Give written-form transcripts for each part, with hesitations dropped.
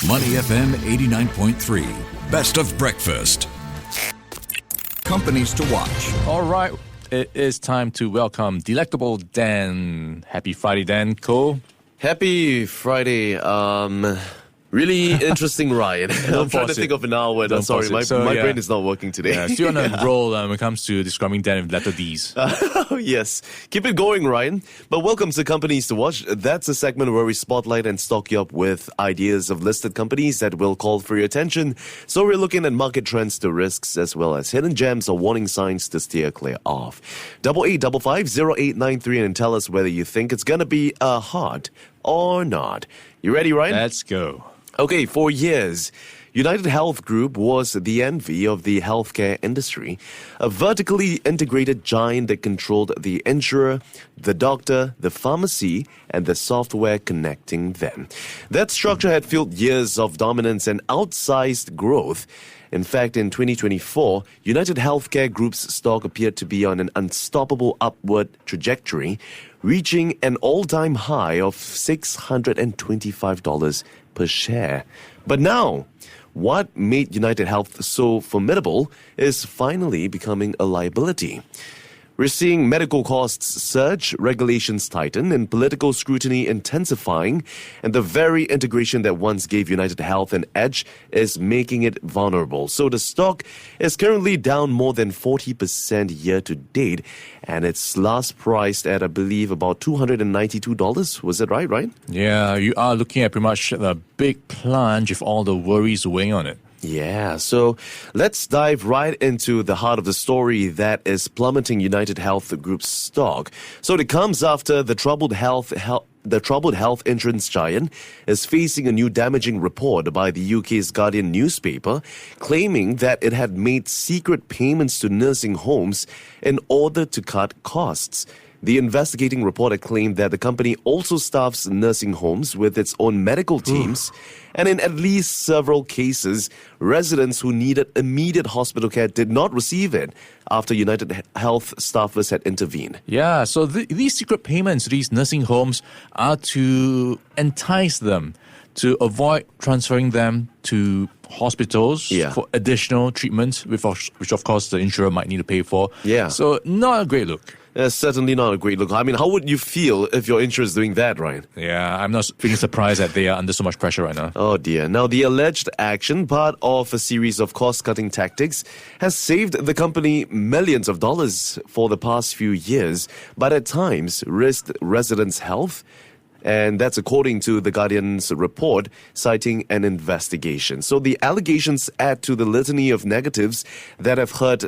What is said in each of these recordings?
Money FM 89.3. Best of breakfast. Companies to watch. All right, it is time to welcome Delectable Dan. Happy Friday, Dan. Cool. Happy Friday. Really interesting ride. I'm trying to think of an hour word. Sorry, my brain is not working today. Yeah, still on a roll when it comes to describing Dan with letter Ds. Yes. Keep it going, Ryan. But welcome to Companies to Watch. That's a segment where we spotlight and stock you up with ideas of listed companies that will call for your attention. So we're looking at market trends to risks as well as hidden gems or warning signs to steer clear of. 8855-0893 and tell us whether you think it's going to be hard or not. You ready, Ryan? Let's go. Okay, for years, UnitedHealth Group was the envy of the healthcare industry, a vertically integrated giant that controlled the insurer, the doctor, the pharmacy, and the software connecting them. That structure had fueled years of dominance and outsized growth. In fact, in 2024, United Healthcare Group's stock appeared to be on an unstoppable upward trajectory, reaching an all-time high of $625 per share. But now, what made UnitedHealth so formidable is finally becoming a liability. We're seeing medical costs surge, regulations tighten, and political scrutiny intensifying, and the very integration that once gave UnitedHealth an edge is making it vulnerable. So the stock is currently down more than 40% year to date, and it's last priced at, I believe, about $292. Was that right, Ryan? Yeah, you are looking at pretty much a big plunge with all the worries weighing on it. Yeah, so let's dive right into the heart of the story that is plummeting UnitedHealth Group's stock. So it comes after the troubled health insurance giant is facing a new damaging report by the UK's Guardian newspaper, claiming that it had made secret payments to nursing homes in order to cut costs. The investigating reporter claimed that the company also staffs nursing homes with its own medical teams, and in at least several cases, residents who needed immediate hospital care did not receive it after UnitedHealth staffers had intervened. Yeah, so these secret payments to these nursing homes are to entice them to avoid transferring them to hospitals for additional treatments, which of course the insurer might need to pay for. Yeah. So not a great look. Certainly not a great look. I mean, how would you feel if your insurer is doing that, Ryan? Yeah, I'm not feeling surprised that they are under so much pressure right now. Oh dear. Now, the alleged action, part of a series of cost-cutting tactics, has saved the company millions of dollars for the past few years, but at times risked residents' health. And that's according to the Guardian's report, citing an investigation. So the allegations add to the litany of negatives that have hurt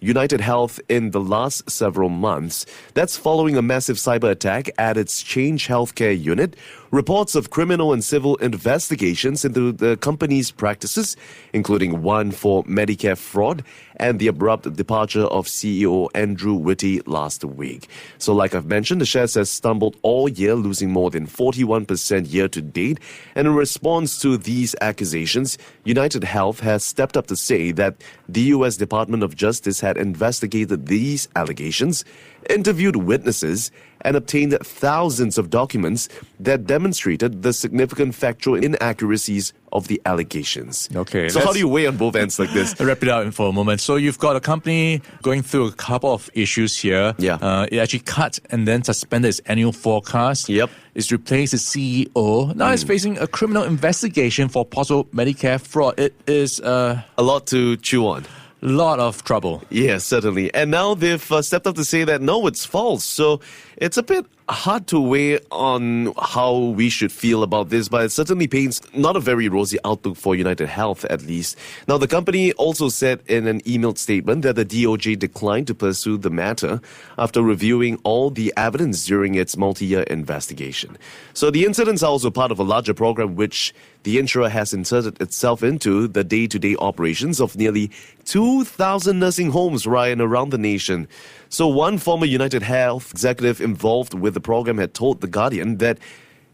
UnitedHealth in the last several months. That's following a massive cyber attack at its Change Healthcare unit, reports of criminal and civil investigations into the company's practices, including one for Medicare fraud, and the abrupt departure of CEO Andrew Whitty last week. So like I've mentioned, the shares has stumbled all year, losing more than 41% year to date. And in response to these accusations, UnitedHealth has stepped up to say that the U.S. Department of Justice had investigated these allegations, interviewed witnesses, and obtained thousands of documents that demonstrated the significant factual inaccuracies of the allegations. Okay. So how do you weigh on both ends like this? Wrap it out for a moment. So you've got a company going through a couple of issues here. Yeah. It actually cut and then suspended its annual forecast. Yep. It's replaced its CEO. Now it's facing a criminal investigation for possible Medicare fraud. It is a lot to chew on. Lot of trouble. Yes, certainly. And now they've stepped up to say that no, it's false. So it's a bit hard to weigh on how we should feel about this, but it certainly paints not a very rosy outlook for UnitedHealth, at least. Now, the company also said in an emailed statement that the DOJ declined to pursue the matter after reviewing all the evidence during its multi-year investigation. So the incidents are also part of a larger program which the insurer has inserted itself into the day-to-day operations of nearly 2,000 nursing homes, Ryan, around the nation. So one former UnitedHealth executive involved with the program had told The Guardian that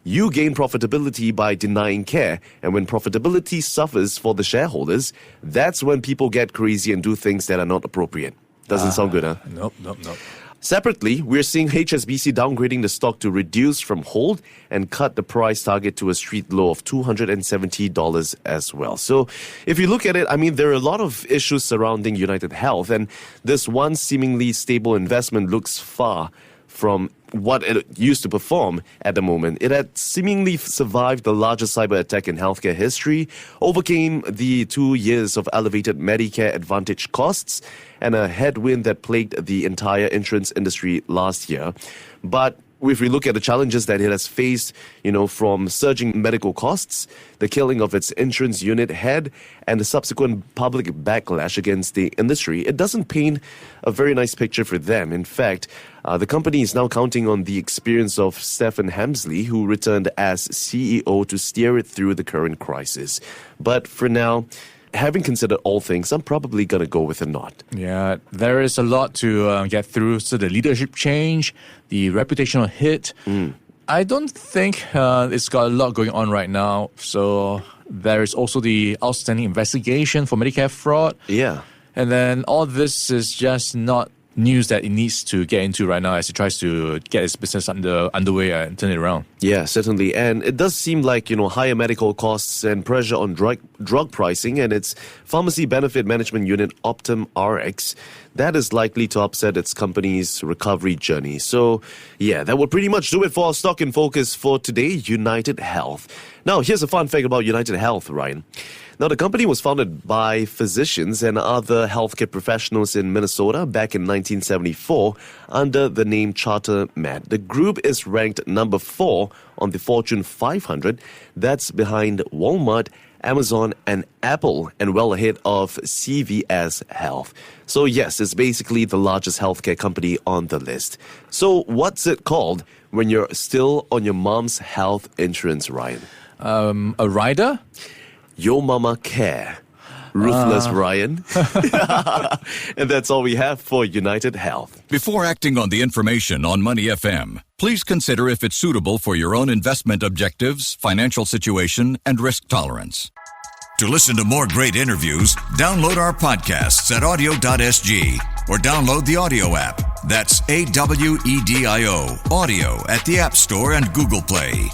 you gain profitability by denying care, and when profitability suffers for the shareholders, that's when people get crazy and do things that are not appropriate. Doesn't sound good, huh? Nope. Separately, we're seeing HSBC downgrading the stock to reduce from hold and cut the price target to a street low of $270 as well. So if you look at it, I mean, there are a lot of issues surrounding UnitedHealth, and this one seemingly stable investment looks far from what it used to perform at the moment. It had seemingly survived the largest cyber attack in healthcare history, overcame the 2 years of elevated Medicare Advantage costs, and a headwind that plagued the entire insurance industry last year. But if we look at the challenges that it has faced, from surging medical costs, the killing of its insurance unit head, and the subsequent public backlash against the industry, it doesn't paint a very nice picture for them. In fact, the company is now counting on the experience of Stephen Hemsley, who returned as CEO to steer it through the current crisis. But for now, having considered all things, I'm probably going to go with a nod. Yeah, there is a lot to get through. So the leadership change, the reputational hit. I don't think it's got a lot going on right now. So there is also the outstanding investigation for Medicare fraud. Yeah. And then all this is just not news that it needs to get into right now as it tries to get its business underway and turn it around. Yeah, certainly. And it does seem like, higher medical costs and pressure on drug pricing and its pharmacy benefit management unit, Optum RX, that is likely to upset its company's recovery journey. So, yeah, that will pretty much do it for our Stock in Focus for today, UnitedHealth. Now, here's a fun fact about UnitedHealth, Ryan. Now, the company was founded by physicians and other healthcare professionals in Minnesota back in 1974 under the name Charter Med. The group is ranked number 4 on the Fortune 500. That's behind Walmart, Amazon, and Apple, and well ahead of CVS Health. So yes, it's basically the largest healthcare company on the list. So what's it called when you're still on your mom's health insurance, Ryan? A rider? Your Mama Care. Ruthless Ryan. And that's all we have for UnitedHealth. Before acting on the information on Money FM, please consider if it's suitable for your own investment objectives, financial situation, and risk tolerance. To listen to more great interviews, download our podcasts at audio.sg or download the audio app. That's AWEDIO, audio at the App Store and Google Play.